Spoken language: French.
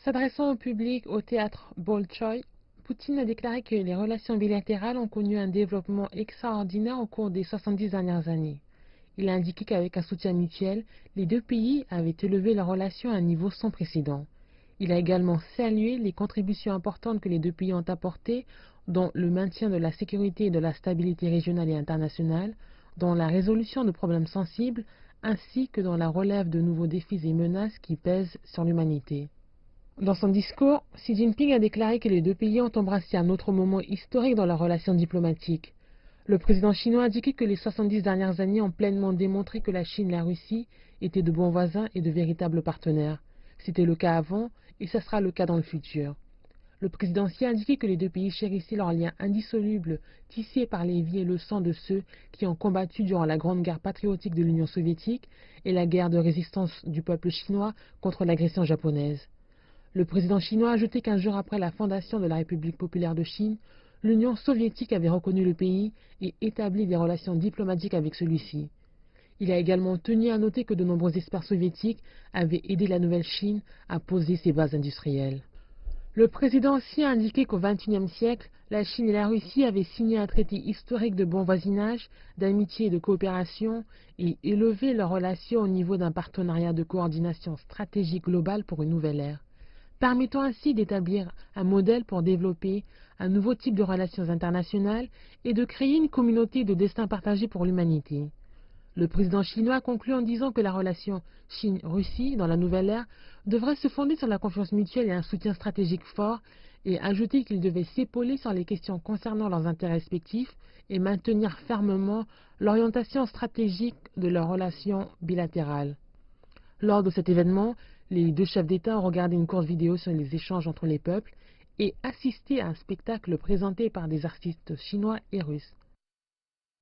S'adressant au public au théâtre Bolchoï, Poutine a déclaré que les relations bilatérales ont connu un développement extraordinaire au cours des 70 dernières années. Il a indiqué qu'avec un soutien mutuel, les deux pays avaient élevé leurs relations à un niveau sans précédent. Il a également salué les contributions importantes que les deux pays ont apportées dans le maintien de la sécurité et de la stabilité régionale et internationale, dans la résolution de problèmes sensibles, ainsi que dans la relève de nouveaux défis et menaces qui pèsent sur l'humanité. Dans son discours, Xi Jinping a déclaré que les deux pays ont embrassé un autre moment historique dans leurs relations diplomatiques. Le président chinois a indiqué que les 70 dernières années ont pleinement démontré que la Chine et la Russie étaient de bons voisins et de véritables partenaires. C'était le cas avant et ce sera le cas dans le futur. Le président Xi a indiqué que les deux pays chérissaient leurs liens indissolubles tissés par les vies et le sang de ceux qui ont combattu durant la grande guerre patriotique de l'Union soviétique et la guerre de résistance du peuple chinois contre l'agression japonaise. Le président chinois a ajouté qu'1 jour après la fondation de la République populaire de Chine, l'Union soviétique avait reconnu le pays et établi des relations diplomatiques avec celui-ci. Il a également tenu à noter que de nombreux experts soviétiques avaient aidé la nouvelle Chine à poser ses bases industrielles. Le président Xi a indiqué qu'au XXIe siècle, la Chine et la Russie avaient signé un traité historique de bon voisinage, d'amitié et de coopération et élevé leurs relations au niveau d'un partenariat de coordination stratégique globale pour une nouvelle ère, permettant ainsi d'établir un modèle pour développer un nouveau type de relations internationales et de créer une communauté de destin partagé pour l'humanité. Le président chinois conclut en disant que la relation Chine-Russie dans la nouvelle ère devrait se fonder sur la confiance mutuelle et un soutien stratégique fort et ajouter qu'ils devaient s'épauler sur les questions concernant leurs intérêts respectifs et maintenir fermement l'orientation stratégique de leurs relations bilatérales. Lors de cet événement, les deux chefs d'État ont regardé une courte vidéo sur les échanges entre les peuples et assisté à un spectacle présenté par des artistes chinois et russes.